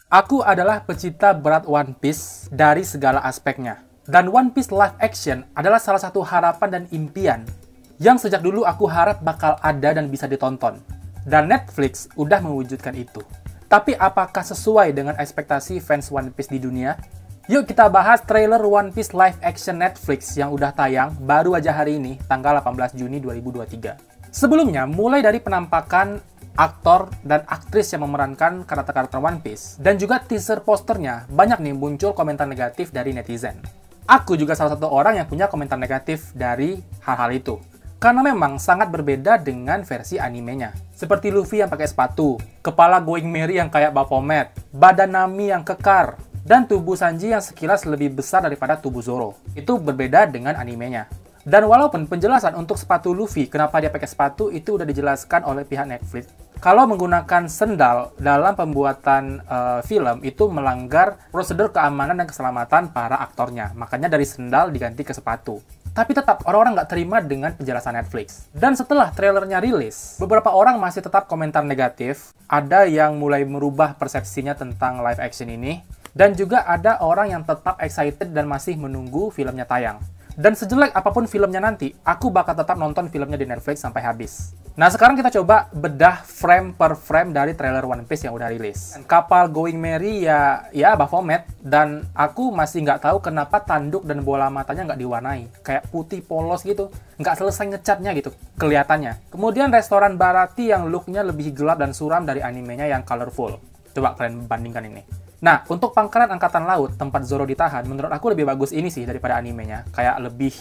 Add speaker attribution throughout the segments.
Speaker 1: Aku adalah pecinta berat One Piece dari segala aspeknya. Dan One Piece live action adalah salah satu harapan dan impian yang sejak dulu aku harap bakal ada dan bisa ditonton. Dan Netflix udah mewujudkan itu. Tapi apakah sesuai dengan ekspektasi fans One Piece di dunia? Yuk kita bahas trailer One Piece live action Netflix yang udah tayang baru aja hari ini, tanggal 18 Juni 2023. Sebelumnya, mulai dari penampakan aktor dan aktris yang memerankan karakter-karakter One Piece, dan juga teaser posternya, banyak nih muncul komentar negatif dari netizen. Aku juga salah satu orang yang punya komentar negatif dari hal-hal itu. Karena memang sangat berbeda dengan versi animenya. Seperti Luffy yang pakai sepatu, kepala Going Merry yang kayak Baphomet, badan Nami yang kekar, dan tubuh Sanji yang sekilas lebih besar daripada tubuh Zoro. Itu berbeda dengan animenya. Dan walaupun penjelasan untuk sepatu Luffy, kenapa dia pakai sepatu, itu udah dijelaskan oleh pihak Netflix. Kalau menggunakan sendal dalam pembuatan film, itu melanggar prosedur keamanan dan keselamatan para aktornya. Makanya dari sendal diganti ke sepatu. Tapi tetap, orang-orang nggak terima dengan penjelasan Netflix. Dan setelah trailernya rilis, beberapa orang masih tetap komentar negatif. Ada yang mulai merubah persepsinya tentang live action ini. Dan juga ada orang yang tetap excited dan masih menunggu filmnya tayang. Dan sejelek apapun filmnya nanti, aku bakal tetap nonton filmnya di Netflix sampai habis. Nah, sekarang kita coba bedah frame per frame dari trailer One Piece yang udah rilis. Kapal Going Merry ya Baphomet, dan aku masih nggak tahu kenapa tanduk dan bola matanya nggak diwarnai. Kayak putih polos gitu, nggak selesai ngecatnya gitu, kelihatannya. Kemudian restoran Baratie yang looknya lebih gelap dan suram dari animenya yang colorful. Coba kalian bandingkan ini. Nah, untuk pangkalan Angkatan Laut, tempat Zoro ditahan, menurut aku lebih bagus ini sih daripada animenya. Kayak lebih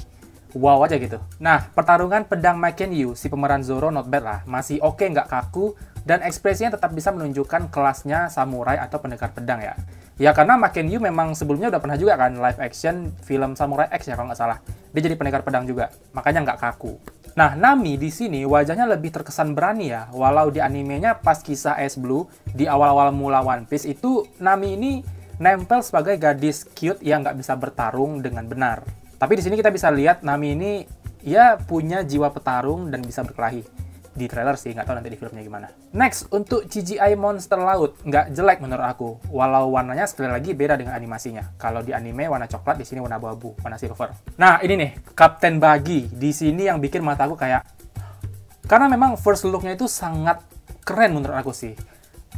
Speaker 1: wow aja gitu. Nah, pertarungan pedang Makenyu, si pemeran Zoro not bad lah. Masih oke, nggak kaku, dan ekspresinya tetap bisa menunjukkan kelasnya samurai atau pendekar pedang ya. Ya, karena Makenyu memang sebelumnya udah pernah juga kan live action film Samurai X ya kalau nggak salah. Dia jadi pendekar pedang juga, makanya nggak kaku. Nah, Nami di sini wajahnya lebih terkesan berani ya. Walau di animenya pas kisah Ice Blue, di awal-awal mula One Piece itu, Nami ini nempel sebagai gadis cute yang nggak bisa bertarung dengan benar. Tapi di sini kita bisa lihat Nami ini ya punya jiwa petarung dan bisa berkelahi. Di trailer sih, nggak tahu nanti di filmnya gimana. Next, untuk CGI monster laut, nggak jelek menurut aku. Walau warnanya sekali lagi beda dengan animasinya. Kalau di anime warna coklat, di sini warna abu-abu, warna silver. Nah, ini nih, Kapten Buggy. Di sini yang bikin mata aku kayak... Karena memang first look-nya itu sangat keren menurut aku sih.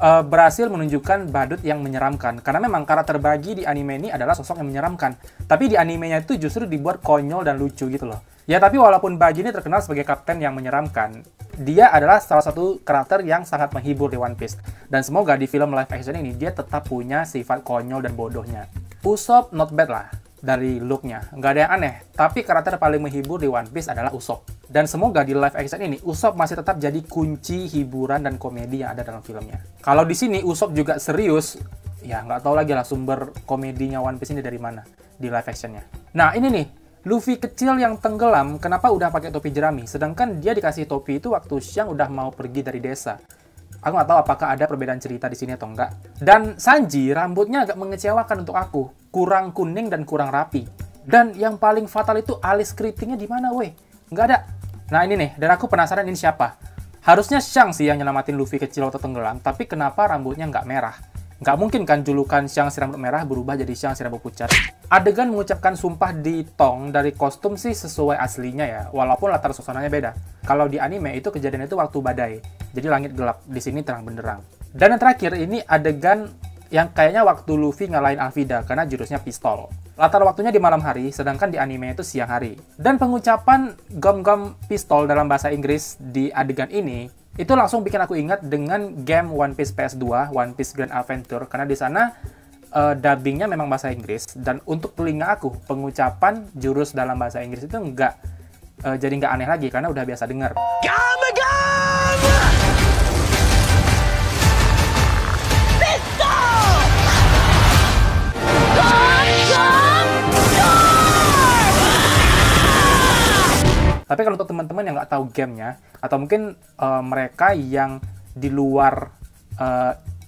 Speaker 1: Berhasil menunjukkan badut yang menyeramkan. Karena memang karakter Buggy di anime ini adalah sosok yang menyeramkan. Tapi di animenya itu justru dibuat konyol dan lucu gitu loh. Ya, tapi walaupun Buggy ini terkenal sebagai kapten yang menyeramkan, dia adalah salah satu karakter yang sangat menghibur di One Piece. Dan semoga di film live action ini, dia tetap punya sifat konyol dan bodohnya. Usopp not bad lah dari look-nya. Nggak ada yang aneh. Tapi karakter paling menghibur di One Piece adalah Usopp. Dan semoga di live action ini, Usopp masih tetap jadi kunci hiburan dan komedi yang ada dalam filmnya. Kalau di sini Usopp juga serius, ya nggak tahu lagi lah sumber komedinya One Piece ini dari mana di live actionnya. Nah, ini nih. Luffy kecil yang tenggelam, kenapa udah pakai topi jerami? Sedangkan dia dikasih topi itu waktu siang udah mau pergi dari desa. Aku nggak tahu apakah ada perbedaan cerita di sini atau enggak. Dan Sanji, rambutnya agak mengecewakan untuk aku. Kurang kuning dan kurang rapi. Dan yang paling fatal itu alis keritingnya di mana, weh? Nggak ada. Nah, ini nih, dan aku penasaran ini siapa. Harusnya Shang sih yang nyelamatin Luffy kecil waktu tenggelam, tapi kenapa rambutnya nggak merah? Nggak mungkin kan julukan Shang si rambut merah berubah jadi Shang si rambut pucat. Adegan mengucapkan sumpah di tong dari kostum sih sesuai aslinya ya, walaupun latar suasananya beda. Kalau di anime itu kejadian itu waktu badai, jadi langit gelap, di sini terang benderang. Dan yang terakhir ini adegan yang kayaknya waktu Luffy ngalahin Alvida karena jurusnya pistol. Latar waktunya di malam hari, sedangkan di anime itu siang hari. Dan pengucapan gom-gom pistol dalam bahasa Inggris di adegan ini itu langsung bikin aku ingat dengan game One Piece PS2, One Piece Grand Adventure, karena di sana dubbingnya memang bahasa Inggris, dan untuk telinga aku, pengucapan jurus dalam bahasa Inggris itu jadi nggak aneh lagi, karena udah biasa dengar. Tapi kalau untuk teman-teman yang nggak tahu gamenya, atau mungkin mereka yang di luar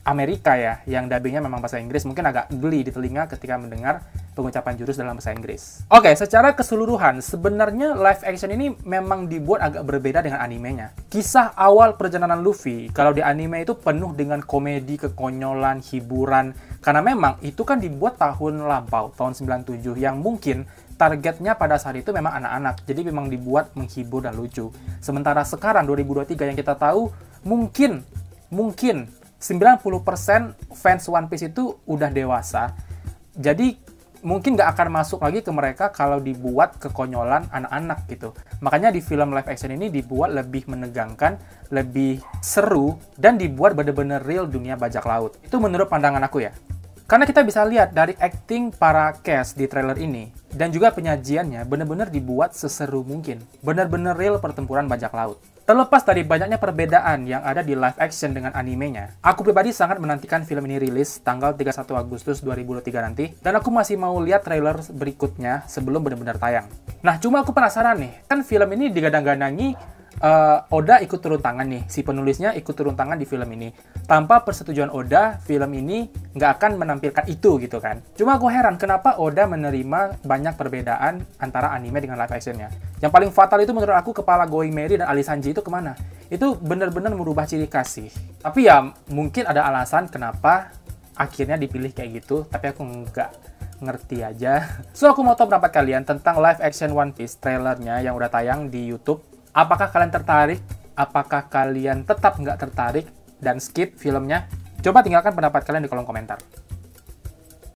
Speaker 1: Amerika ya, yang dubbingnya memang bahasa Inggris, mungkin agak geli di telinga ketika mendengar pengucapan jurus dalam bahasa Inggris. Oke, secara keseluruhan, sebenarnya live action ini memang dibuat agak berbeda dengan animenya. Kisah awal perjalanan Luffy, kalau di anime itu penuh dengan komedi, kekonyolan, hiburan, karena memang itu kan dibuat tahun lampau, tahun 97, yang mungkin targetnya pada saat itu memang anak-anak, jadi memang dibuat menghibur dan lucu. Sementara sekarang, 2023 yang kita tahu, mungkin 90% fans One Piece itu udah dewasa, jadi mungkin nggak akan masuk lagi ke mereka kalau dibuat kekonyolan anak-anak gitu. Makanya di film live action ini dibuat lebih menegangkan, lebih seru, dan dibuat bener-bener real dunia bajak laut. Itu menurut pandangan aku ya. Karena kita bisa lihat dari acting para cast di trailer ini, dan juga penyajiannya bener-bener dibuat seseru mungkin. Bener-bener real pertempuran bajak laut. Terlepas dari banyaknya perbedaan yang ada di live action dengan animenya, aku pribadi sangat menantikan film ini rilis tanggal 31 Agustus 2023 nanti, dan aku masih mau lihat trailer berikutnya sebelum benar-benar tayang. Nah, cuma aku penasaran nih, kan film ini digadang-gadangi Oda ikut turun tangan nih, si penulisnya ikut turun tangan di film ini. Tanpa persetujuan Oda, film ini nggak akan menampilkan itu gitu kan. Cuma aku heran kenapa Oda menerima banyak perbedaan antara anime dengan live actionnya. Yang paling fatal itu menurut aku kepala Going Merry dan Ali Sanji itu kemana? Itu benar-benar merubah ciri khas sih. Tapi ya mungkin ada alasan kenapa akhirnya dipilih kayak gitu, tapi aku nggak ngerti aja. So aku mau tahu pendapat kalian tentang live action One Piece trailernya yang udah tayang di YouTube. Apakah kalian tertarik? Apakah kalian tetap nggak tertarik dan skip filmnya? Coba tinggalkan pendapat kalian di kolom komentar.